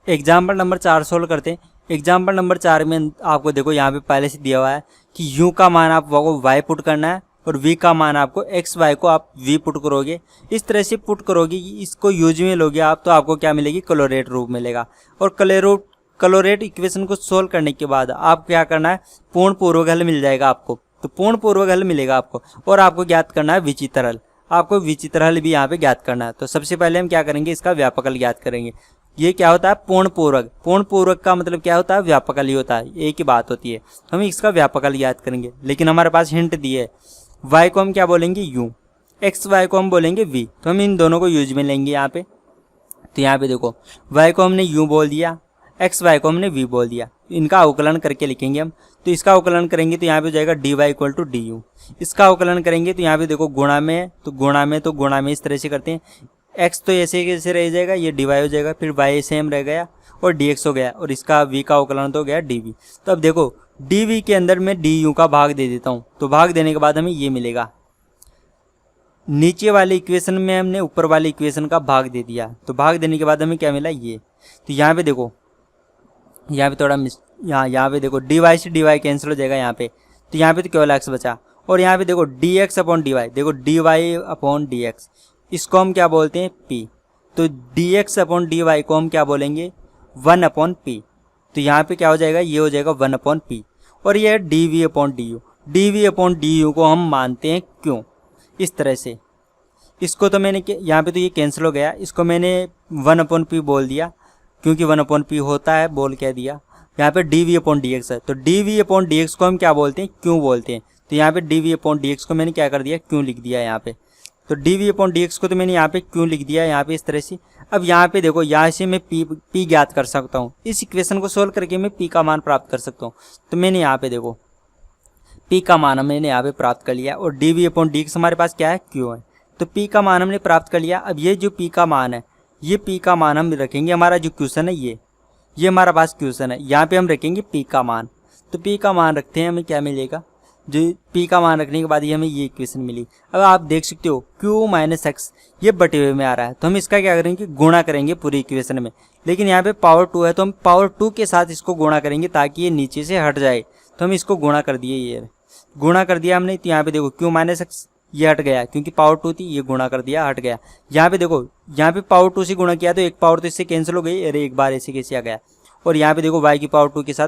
Example number 4 solve करते हैं। Example number 4 में आपको देखो यहाँ पे पहले से दिया हुआ है कि u का मान आपको y पुट करना है और v का मान आपको x y को आप v पुट करोगे। इस तरह से पुट करोगे कि इसको यूज में लोगे आप तो आपको क्या मिलेगी, क्लोरेट रूप मिलेगा। और क्लोरेट इक्वेशन को सोल्व करने के बाद आप क्या करना है, पूर्ण पूर्वक हल मिल जाएगा आपको। तो पूर्ण पूर्वक हल मिलेगा आपको और आपको ज्ञात करना है विचित्र हल। आपको विचित्र हल भी यहाँ पे ज्ञात करना है। तो सबसे पहले हम क्या करेंगे, इसका व्यापक हल ज्ञात करेंगे। ये क्या होता है, पूर्ण पूर्वक। पूर्ण पूर्वक का मतलब क्या होता है, व्यापक हल ही होता है, एक ही बात होती है। हम इसका व्यापक हल ज्ञात करेंगे, लेकिन हमारे पास हिंट दिए है। y को हम क्या बोलेंगे u, x y को हम बोलेंगे v। तो हम इन दोनों को यूज में लेंगे यहाँ पे। तो यहाँ पे देखो y को हमने u बोल दिया, एक्स वाई को हमने v बोल दिया। इनका अवकलन करके लिखेंगे हम। तो इसका अवकलन करेंगे तो यहाँ पे हो जाएगा dy equal to D U. इसका अवकलन करेंगे तो यहाँ पे देखो गुणा में है, तो गुणा में इस तरह से करते हैं। x तो ऐसे कैसे रह जाएगा, ये dy हो जाएगा, फिर y सेम रह गया और dx हो गया, और इसका v का अवकलन तो हो गया dv। तो अब देखो dv के अंदर मैं du का भाग दे देता हूँ। तो भाग देने के बाद हमें ये मिलेगा। नीचे वाले इक्वेशन में हमने ऊपर वाले इक्वेशन का भाग दे दिया, तो भाग देने के बाद हमें क्या मिला, ये। तो यहाँ पे देखो, यहाँ पे थोड़ा यहाँ पे देखो dy से dy कैंसिल हो जाएगा यहाँ पे। तो यहाँ पे तो केवल x बचा। और यहाँ पे देखो dx अपॉन dy, देखो dy अपॉन dx, इसको हम क्या बोलते हैं, p। तो dx अपॉन dy को हम क्या बोलेंगे, 1 अपॉन p। तो यहाँ पे क्या हो जाएगा, ये हो जाएगा 1 अपॉन p। और ये है dv upon du। dv upon du को हम मानते हैं क्यों, इस तरह से। इसको तो मैंने यहाँ पे तो ये कैंसिल हो गया, इसको मैंने 1 अपॉन p बोल दिया क्योंकि 1 अपॉन p होता है, बोल क्या दिया। यहाँ पे dv अपॉन dx है, तो dv अपॉन dx को हम क्या बोलते हैं, क्यों बोलते हैं। तो यहाँ पे dv अपॉन dx को मैंने क्या कर दिया, क्यों लिख दिया यहाँ पे। तो dv अपॉन dx को तो मैंने यहाँ पे क्यों लिख दिया, यहाँ पे इस तरह से। अब यहाँ पे देखो, यहाँ से मैं p ज्ञात कर सकता हूँ। इस इक्वेशन को सोल्व करके मैं p का मान प्राप्त कर सकता हूँ। तो मैंने यहाँ पे देखो p का मान मैंने यहाँ पे प्राप्त कर लिया, और dv अपॉन dx हमारे पास क्या है, q है। तो p का मान हमने प्राप्त कर लिया। अब ये जो p का मान है, ये p का मान हम रखेंगे, हमारा जो क्वेश्चन है ये हमारा पास क्वेश्चन है, यहाँ पे हम रखेंगे p का मान। तो p का मान रखते हैं, हमें क्या मिलेगा, जो p का मान रखने के बाद ये हमें ये इक्वेशन मिली। अब आप देख सकते हो q माइनस एक्स ये बटे हुए में आ रहा है, तो हम इसका क्या करेंगे, गुणा करेंगे पूरी इक्वेशन में। लेकिन यहाँ पे पावर 2 है, तो हम पावर 2 के साथ इसको गुणा करेंगे ताकि ये नीचे से हट जाए। तो हम इसको गुणा कर दिए, ये गुणा कर दिया हमने। तो यहाँ पे देखो q माइनस एक्स ये हट गया क्योंकि पावर 2 थी, ये गुणा कर दिया, हट गया। यहाँ पे देखो, यहाँ पे पावर 2 से गुणा किया तो एक पावर तो इससे कैंसिल हो गई, अरे एक बार ऐसे कैसे आ गया। और यहाँ पे देखो y की पावर 2 के साथ,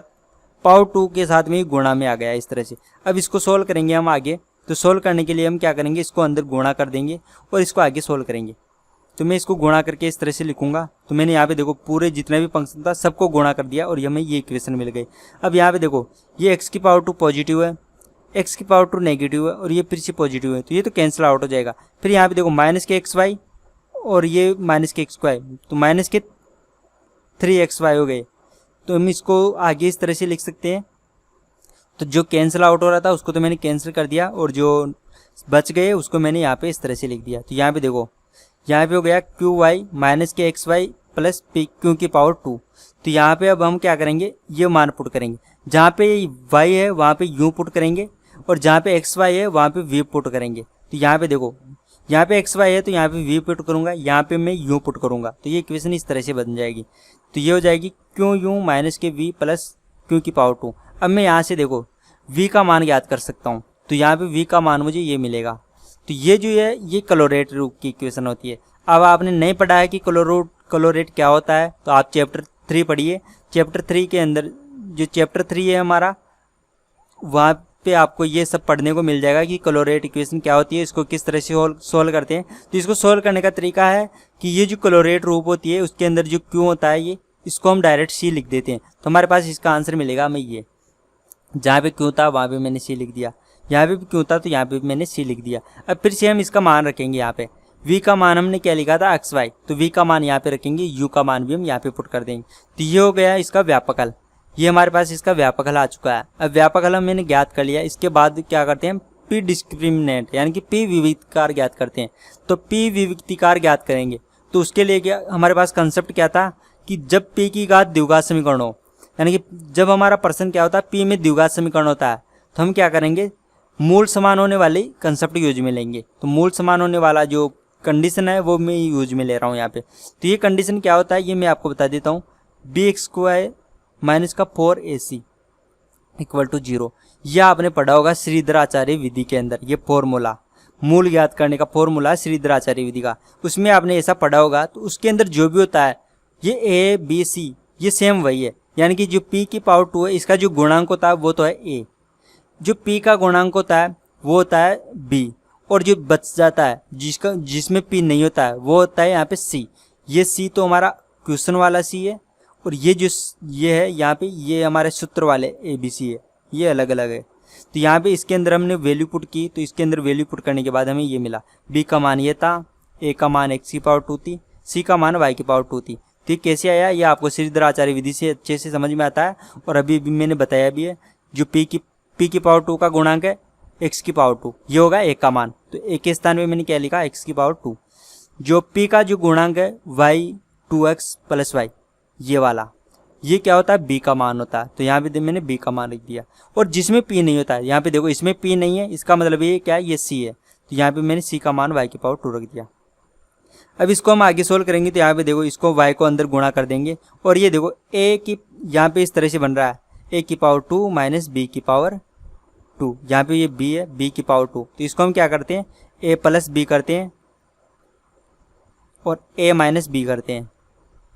पावर 2 के साथ में गुणा में आ गया, इस तरह से। अब इसको सोल्व करेंगे हम आगे। तो सोल्व करने के लिए हम क्या करेंगे, इसको अंदर गुणा कर देंगे और इसको आगे सोल्व करेंगे। तो मैं इसको गुणा करके इस तरह से लिखूंगा। तो मैंने यहाँ पे देखो पूरे जितने भी फंक्शन था सबको गुणा कर दिया और ये हमें ये इक्वेशन मिल गई। अब यहाँ पे देखो ये x की पावर 2 पॉजिटिव है, x की पावर 2 नेगेटिव है, और ये फिर से पॉजिटिव है, तो ये तो कैंसिल आउट हो जाएगा। फिर यहाँ पे देखो माइनस के एक्स वाई और ये माइनस के एक्स वाई, तो माइनस के 3xy हो गए। तो हम इसको आगे इस तरह से लिख सकते हैं। तो जो कैंसिल आउट हो रहा था उसको तो मैंने कैंसिल कर दिया, और जो बच गए उसको मैंने यहाँ पे इस तरह से लिख दिया। तो यहाँ पे देखो, यहाँ पे हो गया Q Y minus K X Y plus P Q की पावर 2। तो यहाँ पे अब हम क्या करेंगे, ये मान पुट करेंगे। जहाँ पे y है वहाँ पे u पुट करेंगे, और जहाँ पे xy है वहाँ पे v पुट करेंगे। तो यहाँ पे देखो, यहाँ पे xy है तो यहाँ पे v पुट करूँगा, यहाँ पे मैं u पुट करूँगा। तो ये इक्वेशन इस तरह से बन जाएगी। तो ये हो जाएगी क्यू यू माइनस के v प्लस क्यू की पावर 2। अब मैं यहाँ से देखो v का मान याद कर सकता हूँ, तो यहाँ पे v का मान मुझे ये मिलेगा। तो ये जो है ये क्लोरेट रूप की इक्वेशन होती है। अब आपने नहीं पढ़ा है कि क्लोरेट क्या होता है, तो आप चैप्टर 3 पढ़िए। चैप्टर 3 के अंदर जो चैप्टर 3 है हमारा, वहाँ पे आपको ये सब पढ़ने को मिल जाएगा कि क्लोरेट इक्वेशन क्या होती है, इसको किस तरह से सोल्व करते हैं। तो इसको सोल्व करने का तरीका है कि ये जो क्लोरेट रूप होती है उसके अंदर जो क्यू होता है, ये इसको हम डायरेक्ट सी लिख देते हैं। तो हमारे पास इसका आंसर मिलेगा हमें ये, जहाँ पे क्यू था वहाँ पे मैंने सी लिख दिया, यहाँ पे भी क्यू था तो यहाँ पे भी मैंने सी लिख दिया। अब फिर से हम इसका मान रखेंगे। यहाँ पे v का मान हमने क्या लिखा था, एक्स वाई, तो v का मान यहाँ पे रखेंगे, u का मान भी हम यहाँ पे पुट कर देंगे। तो ये हो गया इसका व्यापक हल। ये हमारे पास इसका व्यापक हल आ चुका है। अब व्यापक हल मैंने ज्ञात कर लिया। इसके बाद क्या करते हैं, p डिस्क्रिमिनेंट यानी कि p विविक्तिकार ज्ञात करते हैं। तो p विविक्तिकार ज्ञात करेंगे, तो उसके लिए क्या हमारे पास कंसेप्ट क्या था कि जब p की घात द्विघात समीकरण हो, यानी कि जब हमारा प्रश्न क्या होता है p में द्विघात समीकरण होता है, तो हम क्या करेंगे, मूल समान होने वाले कंसेप्ट यूज में लेंगे। तो मूल समान होने वाला जो कंडीशन है वो मैं यूज में ले रहा हूँ यहाँ पे। तो ये कंडीशन क्या होता है ये मैं आपको बता देता हूँ। बी एक्स स्क्वायर माइनस का 4ac इक्वल टू 0। यह आपने पढ़ा होगा श्रीधराचार्य विधि के अंदर, ये फॉर्मूला मूल ज्ञात करने का फॉर्मूला श्रीधराचार्य विधि का, उसमें आपने ऐसा पढ़ा होगा। तो उसके अंदर जो भी होता है ये ए बी सी ये सेम वही है, यानी कि जो p की पावर 2 है इसका जो गुणांक होता है वो तो है a, जो p का गुणांक होता है वो होता है b, और जो बच जाता है जिसमें p नहीं होता है वो होता है यहाँ पे c। ये c तो हमारा क्वेश्चन वाला c है, और ये है यहाँ पे ये हमारे सूत्र वाले ABC है, ये अलग अलग है। तो यहाँ पे इसके अंदर हमने वैल्यू पुट की, तो इसके अंदर वैल्यू पुट करने के बाद हमें ये मिला, b का मान ये था, a का मान x की पावर 2 थी, c का मान y की पावर 2 थी। तो ये कैसे आया ये आपको श्रीधराचार्य विधि से अच्छे से समझ में आता है, और अभी भी मैंने बताया भी है। जो p की पावर 2 का गुणांक है x की पावर 2, ये होगा a का मान, तो a के स्थान पे मैंने क्या लिखा x की पावर 2। जो p का जो गुणांक है y 2x प्लस y, ये वाला ये क्या होता है b का मान होता है, तो यहाँ पे मैंने b का मान लिख दिया। और जिसमें p नहीं होता है, यहाँ पे देखो इसमें p नहीं है, इसका मतलब ये क्या है ये c है, तो यहाँ पे मैंने c का मान y की पावर 2 रख दिया। अब इसको हम आगे सोल्व करेंगे, तो यहाँ पे देखो इसको y को अंदर गुणा कर देंगे, और ये देखो a की यहाँ पे इस तरह से बन रहा है a की पावर 2 माइनस b की पावर 2, यहाँ पे ये b है b की पावर 2, तो इसको हम क्या करते हैं a प्लस b करते हैं और a माइनस b करते हैं।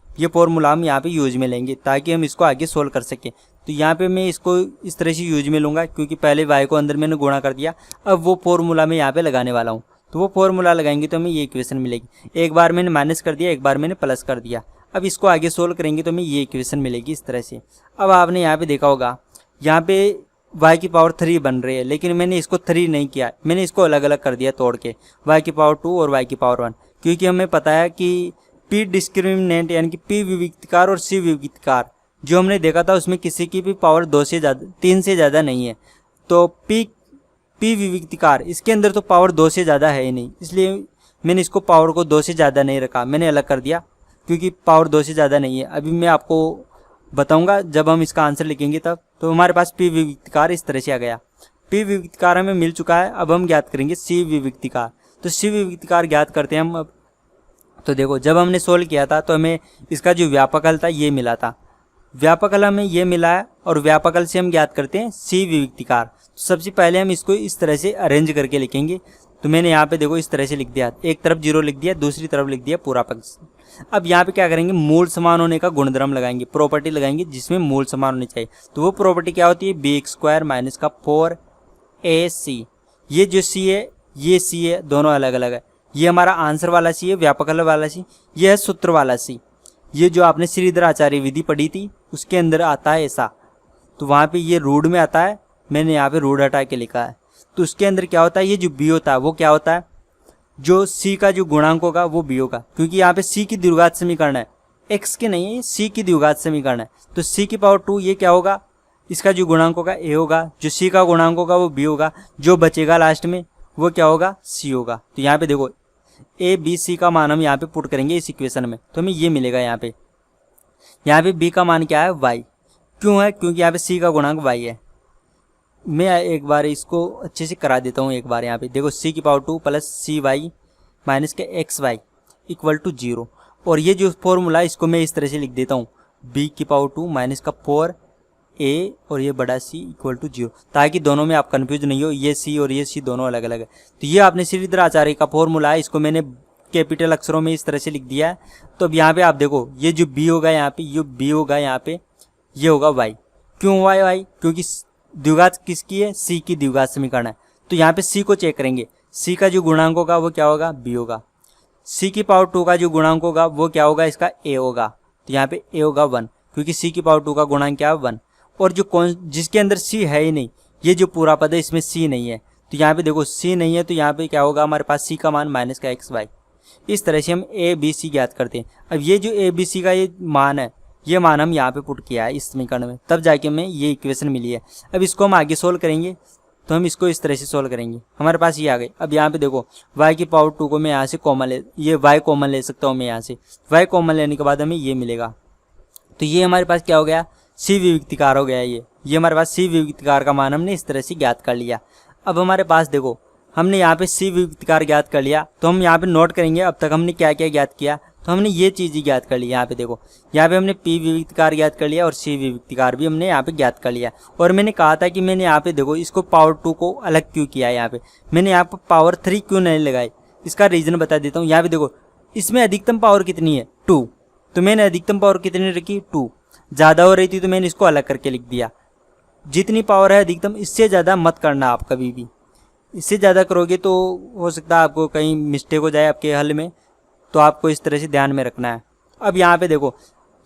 ये फॉर्मूला हम यहाँ पे यूज में लेंगे ताकि हम इसको आगे सोल्व कर सकें। तो यहाँ पे मैं इसको इस तरह से यूज में लूँगा, क्योंकि पहले y को अंदर मैंने गुणा कर दिया, अब वो फॉर्मूला मैं यहाँ पे लगाने वाला हूँ। तो वो फॉर्मूला लगाएंगे तो हमें ये इक्वेशन मिलेगी, एक बार मैंने माइनस कर दिया एक बार मैंने प्लस कर दिया। अब इसको आगे सोल्व करेंगे तो हमें ये इक्वेशन मिलेगी इस तरह से। अब आपने यहाँ पे देखा होगा यहाँ पे y की पावर 3 बन रही है, लेकिन मैंने इसको 3 नहीं किया, मैंने इसको अलग अलग कर दिया तोड़ के, y की पावर 2 और y की पावर 1, क्योंकि हमें पता है कि p डिस्क्रिमिनेंट यानी कि p विविक्तकार और c विविक्तकार जो हमने देखा था उसमें किसी की भी पावर 2 से ज़्यादा 3 से ज़्यादा नहीं है। तो p विविक्तकार इसके अंदर तो पावर 2 से ज़्यादा है ही नहीं, इसलिए मैंने इसको पावर को 2 से ज़्यादा नहीं रखा, मैंने अलग कर दिया क्योंकि पावर 2 से ज़्यादा नहीं है। अभी मैं आपको बताऊंगा जब हम इसका आंसर लिखेंगे तब। तो हमारे पास p विविक्तकार इस तरह से आ गया, p विविक्तकार हमें मिल चुका है। अब हम ज्ञात करेंगे c विविक्तकार। तो c विविक्तकार ज्ञात करते हैं हम अब। तो देखो जब हमने सोल्व किया था तो हमें इसका जो व्यापकल था ये मिला था, व्यापकल हमें ये मिला है, और व्यापकल से हम ज्ञात करते हैं c विविक्तकार। तो सबसे पहले हम इसको इस तरह से अरेंज करके लिखेंगे। तो मैंने यहाँ पे देखो इस तरह से लिख दिया, एक तरफ 0 लिख दिया, दूसरी तरफ लिख दिया पूरा पक्ष। अब यहाँ पे क्या करेंगे मूल समान होने का गुणधर्म लगाएंगे, प्रॉपर्टी लगाएंगे जिसमें मूल समान होने चाहिए। तो वो प्रॉपर्टी क्या होती है bx स्क्वायर माइनस का 4ac। ये जो c है ये c है, दोनों अलग अलग है। ये हमारा आंसर वाला c है, व्यापकल वाला c, ये है सूत्र वाला c। ये जो आपने श्रीधराचार्य विधि पढ़ी थी उसके अंदर आता है ऐसा, तो वहाँ पे ये रूट में आता है, मैंने यहाँ पे रूट हटा के लिखा है। तो उसके अंदर क्या होता है ये जो b होता है वो क्या होता है, जो c का जो गुणांक होगा वो b होगा, क्योंकि यहाँ पे c की द्विघात समीकरण है, x के नहीं है, c की द्विघात समीकरण है। तो c की पावर 2 ये क्या होगा, इसका जो गुणांक होगा a होगा, जो c का गुणांक होगा वो b होगा, जो बचेगा लास्ट में वो क्या होगा c होगा। तो यहाँ पे देखो a b c का मान हम यहाँ पे पुट करेंगे इस इक्वेशन में, तो हमें ये मिलेगा। यहाँ पे b का मान क्या है y, क्यों है, क्योंकि यहाँ पे c का गुणांक y है। मैं एक बार इसको अच्छे से करा देता हूँ। एक बार यहाँ पे देखो c की पावर 2 प्लस cy माइनस के xy इक्वल टू 0, और ये जो फॉर्मूला है इसको मैं इस तरह से लिख देता हूँ b की पावर 2 माइनस का 4a और ये बड़ा c इक्वल टू 0, ताकि दोनों में आप कंफ्यूज नहीं हो, ये c और ये c दोनों अलग अलग है। तो ये आपने श्रीधराचार्य का फॉर्मूला है, इसको मैंने कैपिटल अक्षरों में इस तरह से लिख दिया है। तो अब यहाँ पे आप देखो ये जो b होगा यहाँ पे, ये b होगा यहाँ पे, ये होगा y। क्यों हुआ y, क्योंकि द्विघात किसकी है, c की द्विघात समीकरण है। तो यहाँ पे c को चेक करेंगे, c का जो गुणांक होगा वो क्या होगा b होगा, c की पावर 2 का जो गुणांक होगा वो क्या होगा, इसका a होगा। तो यहाँ पे a होगा 1, क्योंकि c की पावर 2 का गुणांक क्या है 1, और जो जिसके अंदर c है ही नहीं, ये जो पूरा पद है इसमें c नहीं है, तो यहाँ पे देखो c नहीं है, तो यहाँ पे क्या होगा हमारे पास c का मान माइनस का xy। इस तरह से हम a b c ज्ञात करते हैं। अब ये जो a b c का ये मान है, ये मान हम यहाँ पे पुट किया है इस समीकरण में, तब जाके हमें ये इक्वेशन मिली है। अब इसको हम आगे सोल्व करेंगे, तो हम इसको इस तरह से सोल्व करेंगे, हमारे पास ये आ गई। अब यहाँ पे देखो y की पावर 2 को मैं यहाँ से कॉमन ये y कॉमन ले सकता हूँ मैं यहाँ से, y कॉमन लेने के बाद हमें ये मिलेगा। तो ये हमारे पास क्या हो गया, c विविक्तकार हो गया। ये हमारे पास c विविक्तकार का मान हमने इस तरह से ज्ञात कर लिया। अब हमारे पास देखो हमने यहाँ पे c विविक्तकार ज्ञात कर लिया, तो हम यहाँ पे नोट करेंगे अब तक हमने क्या क्या ज्ञात किया। तो हमने ये चीज़ ही ज्ञात कर ली। यहाँ पे देखो, यहाँ पे हमने P विविक्तकार ज्ञात कर लिया और C विविक्तकार भी हमने यहाँ पे ज्ञात कर लिया। और मैंने कहा था कि मैंने यहाँ पे देखो इसको पावर 2 को अलग क्यों किया है, यहाँ पे मैंने यहाँ पर पावर 3 क्यों नहीं लगाई, इसका रीज़न बता देता हूँ। यहाँ पे देखो इसमें अधिकतम पावर कितनी है 2, तो मैंने अधिकतम पावर कितनी रखी 2, ज़्यादा हो रही थी तो मैंने इसको अलग करके लिख दिया। जितनी पावर है अधिकतम, इससे ज़्यादा मत करना आप कभी भी, इससे ज़्यादा करोगे तो हो सकता है आपको कहीं मिस्टेक हो जाए आपके हल में, तो आपको इस तरह से ध्यान में रखना है। अब यहाँ पे देखो,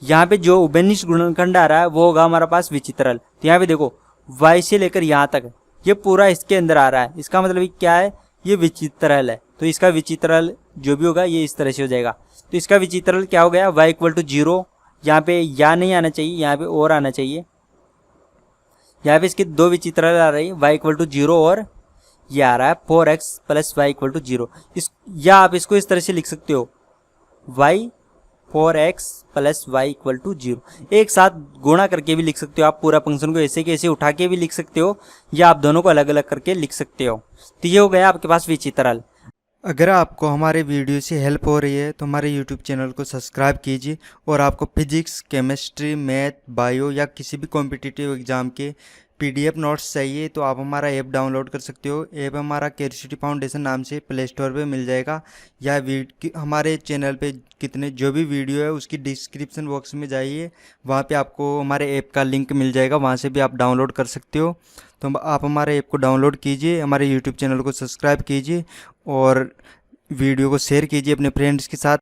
यहाँ पे जो उभयनिष्ठ गुणनखंड आ रहा है वो होगा हमारा पास विचित्रल। तो यहाँ पे देखो y से लेकर यहाँ तक ये पूरा इसके अंदर आ रहा है, इसका मतलब क्या है, ये विचित्रल है। तो इसका विचित्रल जो भी होगा ये इस तरह से हो जाएगा। तो इसका विचित्रल क्या हो गया, y = 0। यहाँ पे या नहीं आना चाहिए, यहाँ पे और आना चाहिए। यहाँ पे इसके दो विचित्रल आ रही है, y = 0 और ये आ रहा है 4x + y = 0। या आप इसको इस तरह से लिख सकते हो, y 4x + y = 0। एक साथ गुणा करके भी लिख सकते हो आप पूरा फंक्शन को, ऐसे के ऐसे उठा के भी लिख सकते हो, या आप दोनों को अलग अलग करके लिख सकते हो। तो ये हो गया आपके पास विचित्रल। अगर आपको हमारे वीडियो से हेल्प हो रही है तो हमारे YouTube चैनल को सब्सक्राइब कीजिए। और आपको फिजिक्स, केमिस्ट्री, मैथ, बायो या किसी भी कॉम्पिटिटिव एग्ज़ाम के PDF नोट्स चाहिए तो आप हमारा ऐप डाउनलोड कर सकते हो। ऐप हमारा क्यूरियोसिटी फाउंडेशन नाम से प्ले स्टोर पर मिल जाएगा, या हमारे चैनल पे कितने जो भी वीडियो है उसकी डिस्क्रिप्शन बॉक्स में जाइए, वहाँ पे आपको हमारे ऐप का लिंक मिल जाएगा, वहाँ से भी आप डाउनलोड कर सकते हो। तो आप हमारे ऐप को डाउनलोड कीजिए, हमारे YouTube चैनल को सब्सक्राइब कीजिए और वीडियो को शेयर कीजिए अपने फ्रेंड्स के साथ।